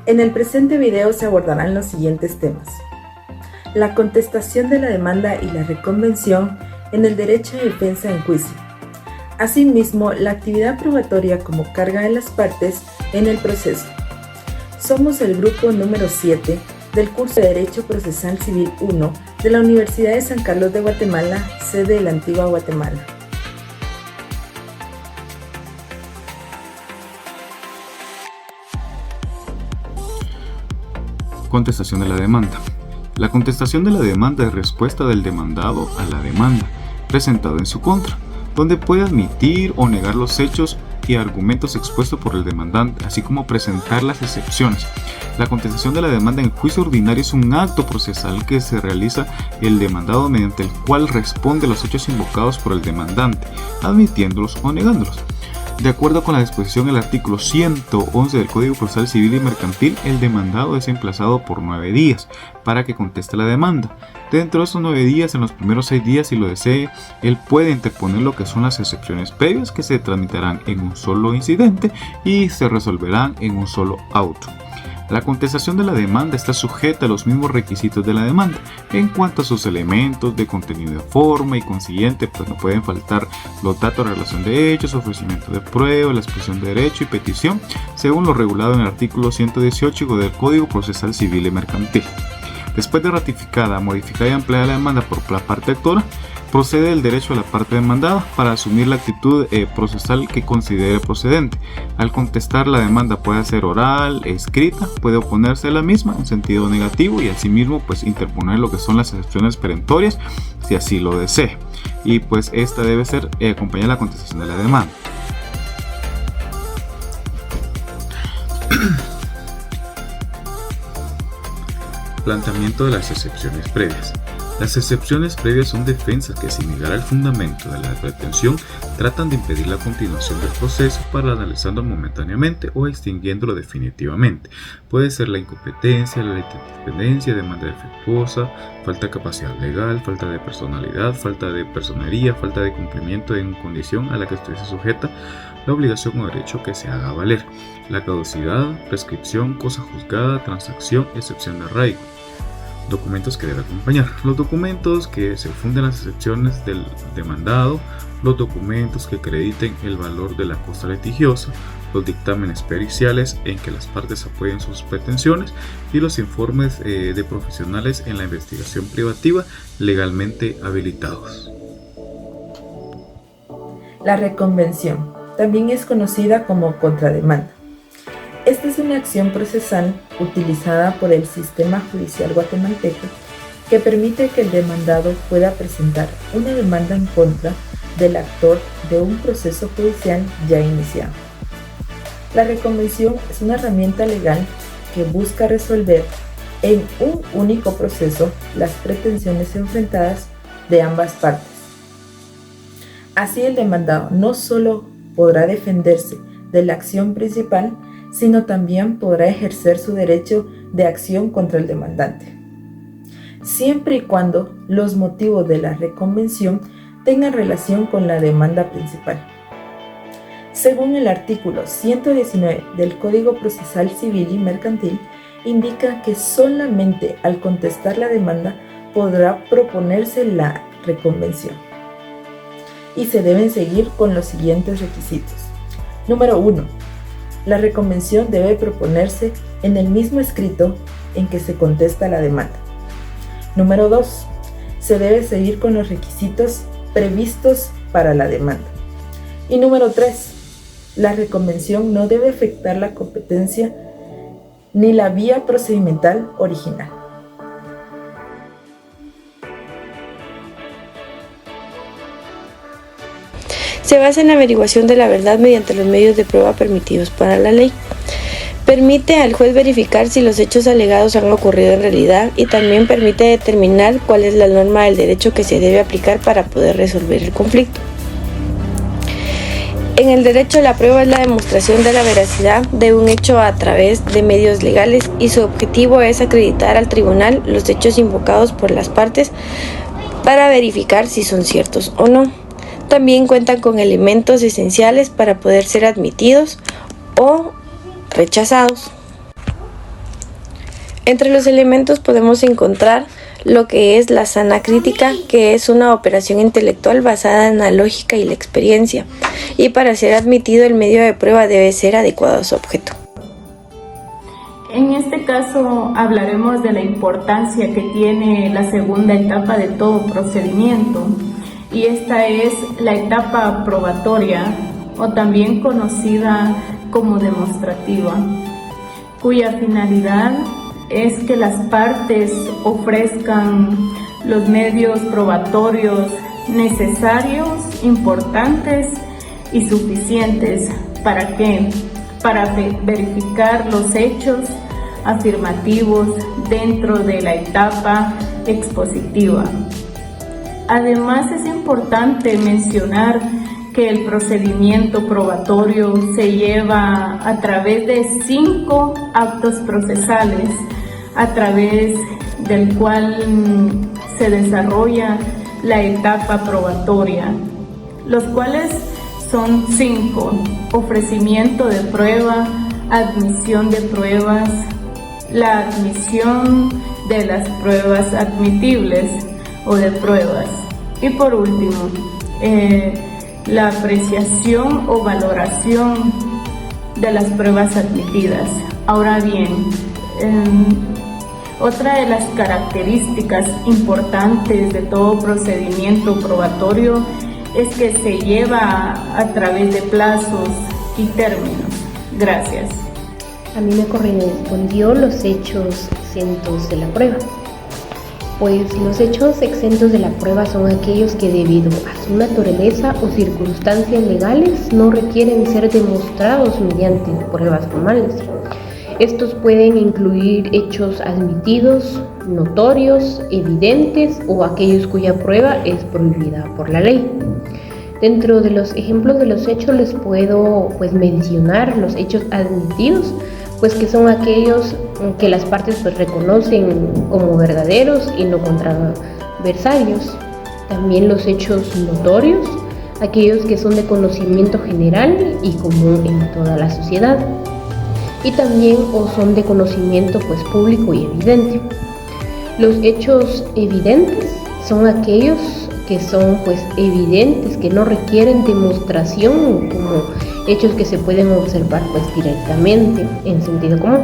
En el presente video se abordarán los siguientes temas: la contestación de la demanda y la reconvención en el derecho de defensa en juicio. Asimismo, la actividad probatoria como carga de las partes en el proceso. Somos el grupo número 7 del curso de Derecho Procesal Civil 1 de la Universidad de San Carlos de Guatemala, sede de la Antigua Guatemala. Contestación de la demanda. La contestación de la demanda es respuesta del demandado a la demanda presentada en su contra, donde puede admitir o negar los hechos y argumentos expuestos por el demandante, así como presentar las excepciones. La contestación de la demanda en juicio ordinario es un acto procesal que se realiza el demandado mediante el cual responde a los hechos invocados por el demandante, admitiéndolos o negándolos. De acuerdo con la disposición del artículo 111 del Código Procesal Civil y Mercantil, el demandado es emplazado por 9 días para que conteste la demanda. Dentro de esos 9 días, en los primeros 6 días, si lo desee, él puede interponer lo que son las excepciones previas, que se tramitarán en un solo incidente y se resolverán en un solo auto. La contestación de la demanda está sujeta a los mismos requisitos de la demanda en cuanto a sus elementos de contenido de forma y consiguiente, pues no pueden faltar los datos de relación de hechos, ofrecimiento de prueba, la exposición de derecho y petición, según lo regulado en el artículo 118 del Código Procesal Civil y Mercantil. Después de ratificada, modificada y ampliada la demanda por la parte actora, procede el derecho a la parte demandada para asumir la actitud procesal que considere procedente. Al contestar la demanda puede ser oral, escrita, puede oponerse a la misma en sentido negativo y asimismo pues interponer lo que son las excepciones perentorias si así lo desee. Y pues esta debe ser acompañada de la contestación de la demanda. Planteamiento de las excepciones previas. Las excepciones previas son defensas que, sin negar el fundamento de la pretensión, tratan de impedir la continuación del proceso para analizarlo momentáneamente o extinguiéndolo definitivamente. Puede ser la incompetencia, la independencia, demanda defectuosa, falta de capacidad legal, falta de personalidad, falta de personería, falta de cumplimiento en condición a la que estuviese sujeta la obligación o derecho que se haga valer, la caducidad, prescripción, cosa juzgada, transacción, excepción de arraigo. Documentos que debe acompañar. Los documentos que se funden las excepciones del demandado, los documentos que acrediten el valor de la costa litigiosa, los dictámenes periciales en que las partes apoyen sus pretensiones y los informes de profesionales en la investigación privativa legalmente habilitados. La reconvención también es conocida como contrademanda. Esta es una acción procesal utilizada por el sistema judicial guatemalteco que permite que el demandado pueda presentar una demanda en contra del actor de un proceso judicial ya iniciado. La reconvención es una herramienta legal que busca resolver en un único proceso las pretensiones enfrentadas de ambas partes. Así el demandado no solo podrá defenderse de la acción principal, sino también podrá ejercer su derecho de acción contra el demandante, siempre y cuando los motivos de la reconvención tengan relación con la demanda principal. Según el artículo 119 del Código Procesal Civil y Mercantil, indica que solamente al contestar la demanda podrá proponerse la reconvención. Y se deben seguir con los siguientes requisitos. Número 1. La reconvención debe proponerse en el mismo escrito en que se contesta la demanda. Número 2. Se debe seguir con los requisitos previstos para la demanda. Y número 3. La reconvención no debe afectar la competencia ni la vía procedimental original. Se basa en la averiguación de la verdad mediante los medios de prueba permitidos para la ley. Permite al juez verificar si los hechos alegados han ocurrido en realidad y también permite determinar cuál es la norma del derecho que se debe aplicar para poder resolver el conflicto. En el derecho, la prueba es la demostración de la veracidad de un hecho a través de medios legales y su objetivo es acreditar al tribunal los hechos invocados por las partes para verificar si son ciertos o no. También cuentan con elementos esenciales para poder ser admitidos o rechazados. Entre los elementos podemos encontrar lo que es la sana crítica, que es una operación intelectual basada en la lógica y la experiencia, y para ser admitido el medio de prueba debe ser adecuado a su objeto. En este caso hablaremos de la importancia que tiene la segunda etapa de todo procedimiento, y esta es la etapa probatoria, o también conocida como demostrativa, cuya finalidad es que las partes ofrezcan los medios probatorios necesarios, importantes y suficientes. ¿Para qué? Para verificar los hechos afirmativos dentro de la etapa expositiva. Además, es importante mencionar que el procedimiento probatorio se lleva a través de 5 actos procesales, a través del cual se desarrolla la etapa probatoria, los cuales son 5: ofrecimiento de prueba, admisión de pruebas, la admisión de las pruebas admitibles o de pruebas, y por último, la apreciación o valoración de las pruebas admitidas. Ahora bien, otra de las características importantes de todo procedimiento probatorio es que se lleva a través de plazos y términos. Gracias. A mí me correspondió los hechos exentos de la prueba. Pues los hechos exentos de la prueba son aquellos que debido a su naturaleza o circunstancias legales no requieren ser demostrados mediante pruebas formales. Estos pueden incluir hechos admitidos, notorios, evidentes o aquellos cuya prueba es prohibida por la ley. Dentro de los ejemplos de los hechos les puedo mencionar los hechos admitidos, pues que son aquellos que las partes reconocen como verdaderos y no controversios. También los hechos notorios, aquellos que son de conocimiento general y común en toda la sociedad. Y también son de conocimiento público y evidente. Los hechos evidentes son aquellos que son evidentes, que no requieren demostración, como hechos que se pueden observar directamente en sentido común.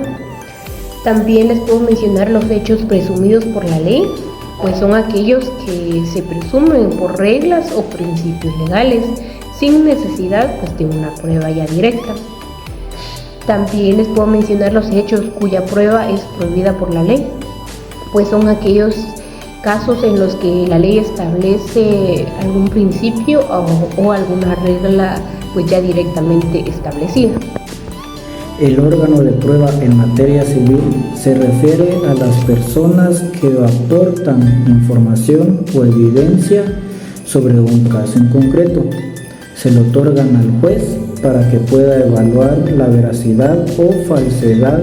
También les puedo mencionar los hechos presumidos por la ley, pues son aquellos que se presumen por reglas o principios legales sin necesidad de una prueba ya directa. También les puedo mencionar los hechos cuya prueba es prohibida por la ley, pues son aquellos casos en los que la ley establece algún principio o alguna regla ya directamente establecida. El órgano de prueba en materia civil se refiere a las personas que aportan información o evidencia sobre un caso en concreto. Se le otorgan al juez para que pueda evaluar la veracidad o falsedad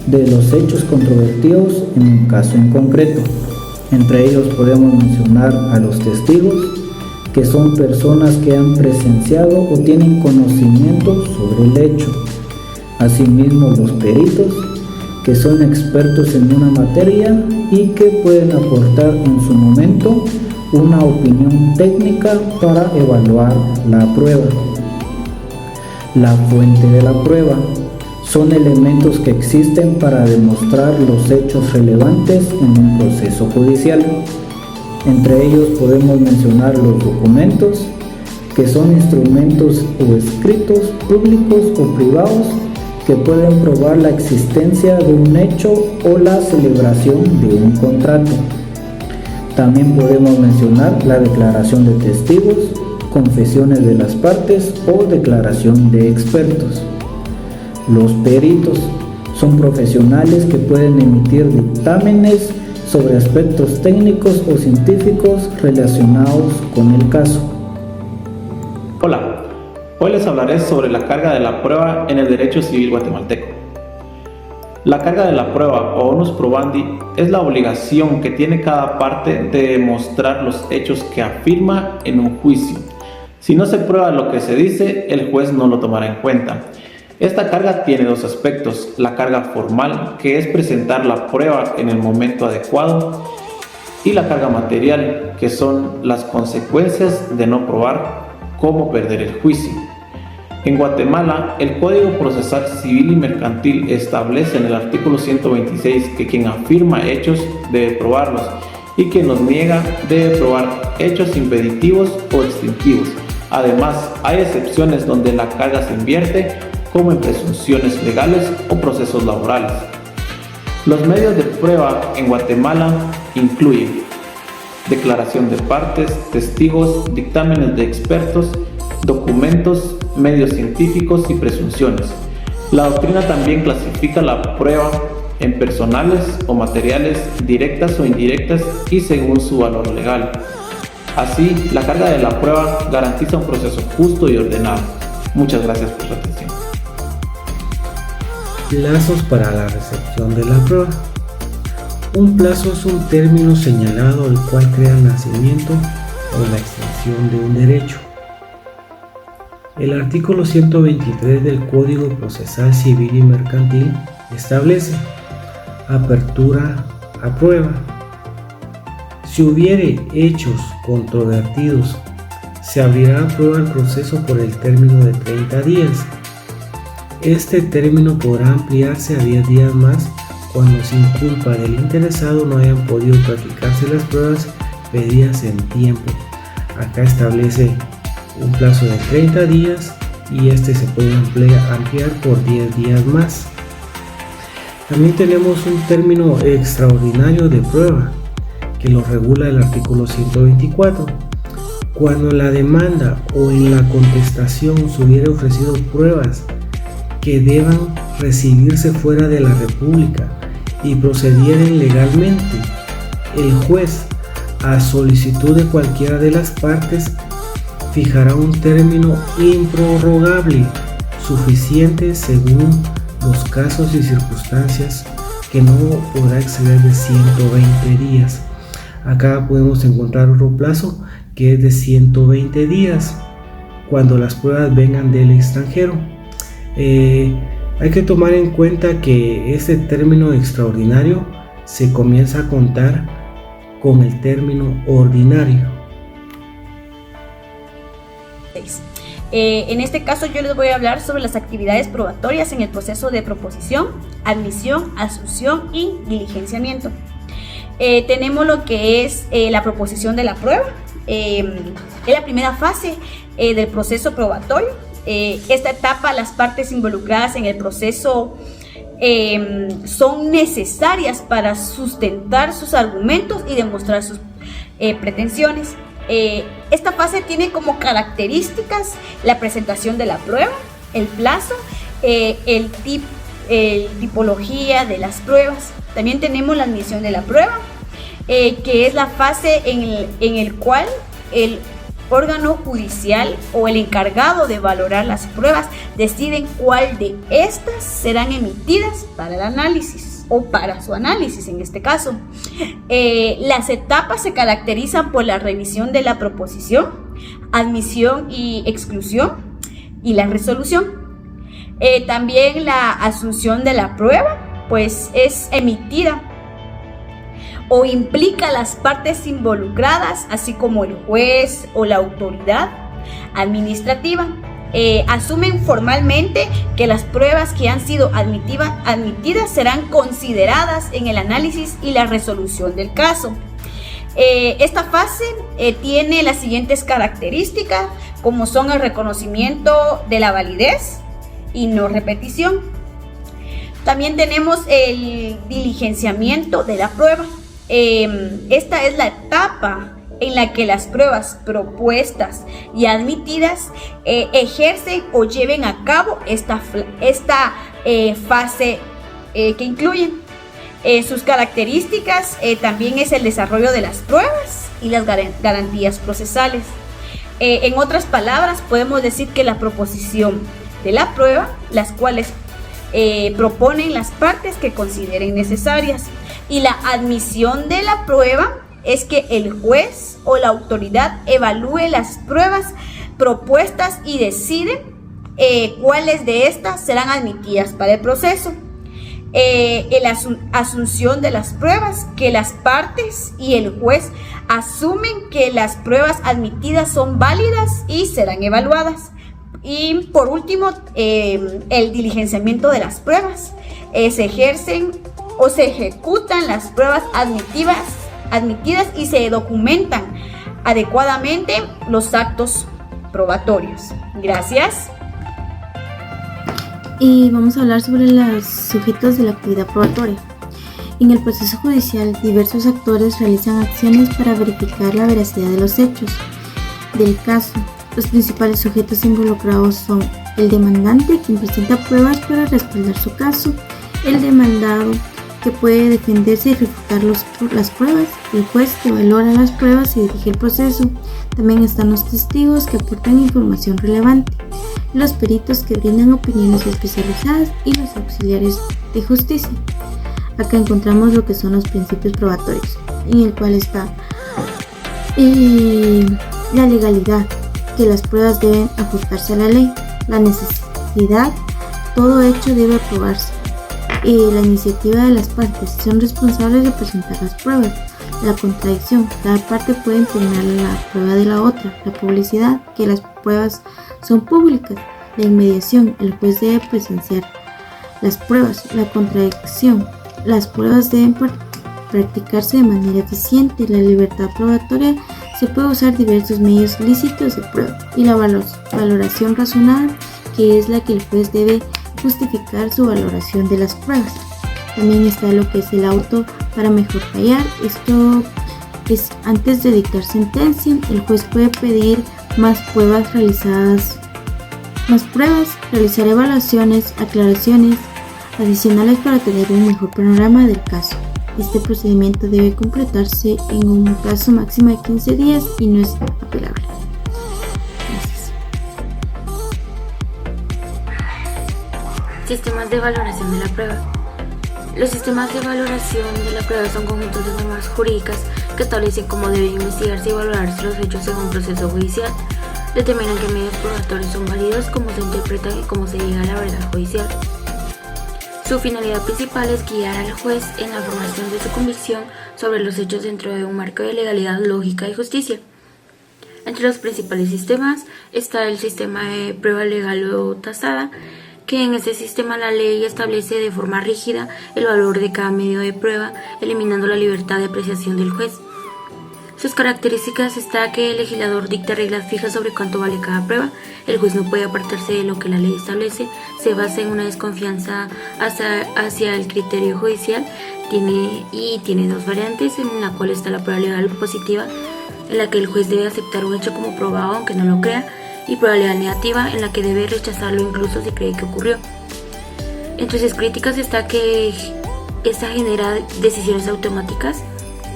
de los hechos controvertidos en un caso en concreto. Entre ellos podemos mencionar a los testigos, que son personas que han presenciado o tienen conocimiento sobre el hecho. Asimismo, los peritos, que son expertos en una materia y que pueden aportar en su momento una opinión técnica para evaluar la prueba. La fuente de la prueba son elementos que existen para demostrar los hechos relevantes en un proceso judicial. Entre ellos podemos mencionar los documentos, que son instrumentos o escritos públicos o privados que pueden probar la existencia de un hecho o la celebración de un contrato. También podemos mencionar la declaración de testigos, confesiones de las partes o declaración de expertos. Los peritos son profesionales que pueden emitir dictámenes sobre aspectos técnicos o científicos relacionados con el caso. Hola, Hoy les hablaré sobre la carga de la prueba en el derecho civil guatemalteco. La carga de la prueba o onus probandi es la obligación que tiene cada parte de demostrar los hechos que afirma en un juicio. Si no se prueba lo que se dice, el juez no lo tomará en cuenta. Esta carga tiene dos aspectos: la carga formal, que es presentar la prueba en el momento adecuado, y la carga material, que son las consecuencias de no probar, como perder el juicio. En Guatemala, el Código Procesal Civil y Mercantil establece en el artículo 126 que quien afirma hechos debe probarlos y quien los niega debe probar hechos impeditivos o extintivos. Además, hay excepciones donde la carga se invierte, como en presunciones legales o procesos laborales. Los medios de prueba en Guatemala incluyen declaración de partes, testigos, dictámenes de expertos, documentos, medios científicos y presunciones. La doctrina también clasifica la prueba en personales o materiales, directas o indirectas y según su valor legal. Así, la carga de la prueba garantiza un proceso justo y ordenado. Muchas gracias por su atención. Plazos para la recepción de la prueba. Un plazo es un término señalado el cual crea el nacimiento o la extensión de un derecho. El artículo 123 del Código Procesal Civil y Mercantil establece apertura a prueba. Si hubiere hechos controvertidos, se abrirá a prueba el proceso por el término de 30 días. Este término podrá ampliarse a 10 días más cuando sin culpa del interesado no hayan podido practicarse las pruebas pedidas en tiempo. Acá establece un plazo de 30 días y este se puede ampliar por 10 días más. También tenemos un término extraordinario de prueba que lo regula el artículo 124. Cuando en la demanda o en la contestación se hubiera ofrecido pruebas que deban recibirse fuera de la República y procedieren legalmente, el juez, a solicitud de cualquiera de las partes, fijará un término improrrogable suficiente según los casos y circunstancias que no podrá exceder de 120 días. Acá podemos encontrar otro plazo que es de 120 días cuando las pruebas vengan del extranjero. Hay que tomar en cuenta que este término extraordinario se comienza a contar con el término ordinario. En este caso yo les voy a hablar sobre las actividades probatorias en el proceso de proposición, admisión, asunción y diligenciamiento. Tenemos lo que es la proposición de la prueba. Es la primera fase del proceso probatorio. Esta etapa, las partes involucradas en el proceso son necesarias para sustentar sus argumentos y demostrar sus pretensiones. Esta fase tiene como características la presentación de la prueba, el plazo, tipología de las pruebas. También tenemos la admisión de la prueba, que es la fase en el cual el órgano judicial o el encargado de valorar las pruebas deciden cuál de estas serán emitidas para el análisis o para su análisis en este caso. Las etapas se caracterizan por la revisión de la proposición, admisión y exclusión y la resolución. También la asunción de la prueba pues es emitida o implica a las partes involucradas, así como el juez o la autoridad administrativa. Asumen formalmente que las pruebas que han sido admitidas serán consideradas en el análisis y la resolución del caso. Esta fase tiene las siguientes características, como son el reconocimiento de la validez y no repetición. También tenemos el diligenciamiento de la prueba. Esta es la etapa en la que las pruebas propuestas y admitidas ejercen o lleven a cabo esta fase que incluyen sus características. También es el desarrollo de las pruebas y las garantías procesales. En otras palabras, podemos decir que la proposición de la prueba, las cuales proponen las partes que consideren necesarias, y la admisión de la prueba es que el juez o la autoridad evalúe las pruebas propuestas y decide cuáles de estas serán admitidas para el proceso. La asunción de las pruebas, que las partes y el juez asumen que las pruebas admitidas son válidas y serán evaluadas. Y por último, el diligenciamiento de las pruebas. Se ejercen o se ejecutan las pruebas admitidas y se documentan adecuadamente los actos probatorios. Gracias. Y vamos a hablar sobre los sujetos de la actividad probatoria. En el proceso judicial, diversos actores realizan acciones para verificar la veracidad de los hechos del caso. Los principales sujetos involucrados son el demandante, quien presenta pruebas para respaldar su caso, el demandado, que puede defenderse y refutar las pruebas, el juez, que valora las pruebas y dirige el proceso. También están los testigos, que aportan información relevante, los peritos, que brindan opiniones especializadas, y los auxiliares de justicia. Acá encontramos lo que son los principios probatorios, en el cual está la legalidad, que las pruebas deben ajustarse a la ley, la necesidad, todo hecho debe aprobarse, y la iniciativa de las partes, son responsables de presentar las pruebas, la contradicción, cada parte puede impugnar la prueba de la otra, la publicidad, que las pruebas son públicas, la inmediación, el juez debe presenciar las pruebas, la contradicción, las pruebas deben practicarse de manera eficiente, la libertad probatoria, se puede usar diversos medios lícitos de prueba, y la valoración razonada, que es la que el juez debe justificar su valoración de las pruebas. También está lo que es el auto para mejor fallar. Esto es antes de dictar sentencia, el juez puede pedir más pruebas, realizar evaluaciones, aclaraciones adicionales para tener un mejor panorama del caso. Este procedimiento debe completarse en un plazo máximo de 15 días y no es apelable. Gracias. Sistemas de valoración de la prueba. Los sistemas de valoración de la prueba son conjuntos de normas jurídicas que establecen cómo deben investigarse y valorarse los hechos en un proceso judicial. Determinan qué medios probatorios son válidos, cómo se interpretan y cómo se llega a la verdad judicial. Su finalidad principal es guiar al juez en la formación de su convicción sobre los hechos dentro de un marco de legalidad, lógica y justicia. Entre los principales sistemas está el sistema de prueba legal o tasada, que en este sistema la ley establece de forma rígida el valor de cada medio de prueba, eliminando la libertad de apreciación del juez. Sus características está que el legislador dicta reglas fijas sobre cuánto vale cada prueba, el juez no puede apartarse de lo que la ley establece, se basa en una desconfianza hacia el criterio judicial, tiene dos variantes, en la cual está la prueba legal positiva, en la que el juez debe aceptar un hecho como probado aunque no lo crea, y probabilidad negativa, en la que debe rechazarlo incluso si cree que ocurrió. Entre sus críticas está que esta genera decisiones automáticas,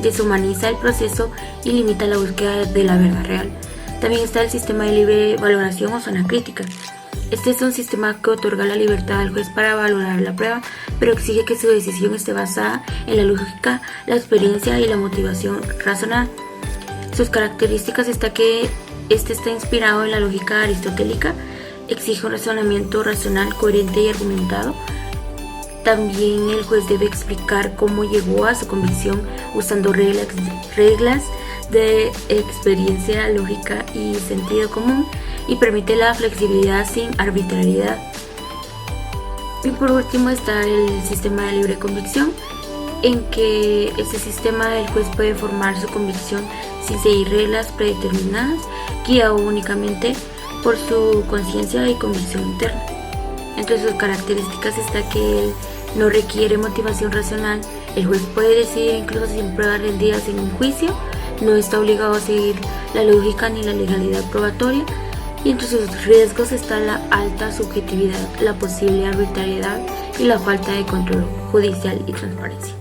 deshumaniza el proceso y limita la búsqueda de la verdad real. También está el sistema de libre valoración o zona crítica. Este es un sistema que otorga la libertad al juez para valorar la prueba, pero exige que su decisión esté basada en la lógica, la experiencia y la motivación razonada. Sus características está que este está inspirado en la lógica aristotélica, exige un razonamiento racional, coherente y argumentado. También el juez debe explicar cómo llegó a su convicción usando reglas de experiencia, lógica y sentido común, y permite la flexibilidad sin arbitrariedad. Y por último está el sistema de libre convicción, en que este sistema el juez puede formar su convicción sin seguir reglas predeterminadas, guiado únicamente por su conciencia y convicción interna. Entre sus características está que él no requiere motivación racional, el juez puede decidir incluso sin pruebas rendidas en un juicio, no está obligado a seguir la lógica ni la legalidad probatoria, y entre sus riesgos está la alta subjetividad, la posible arbitrariedad y la falta de control judicial y transparencia.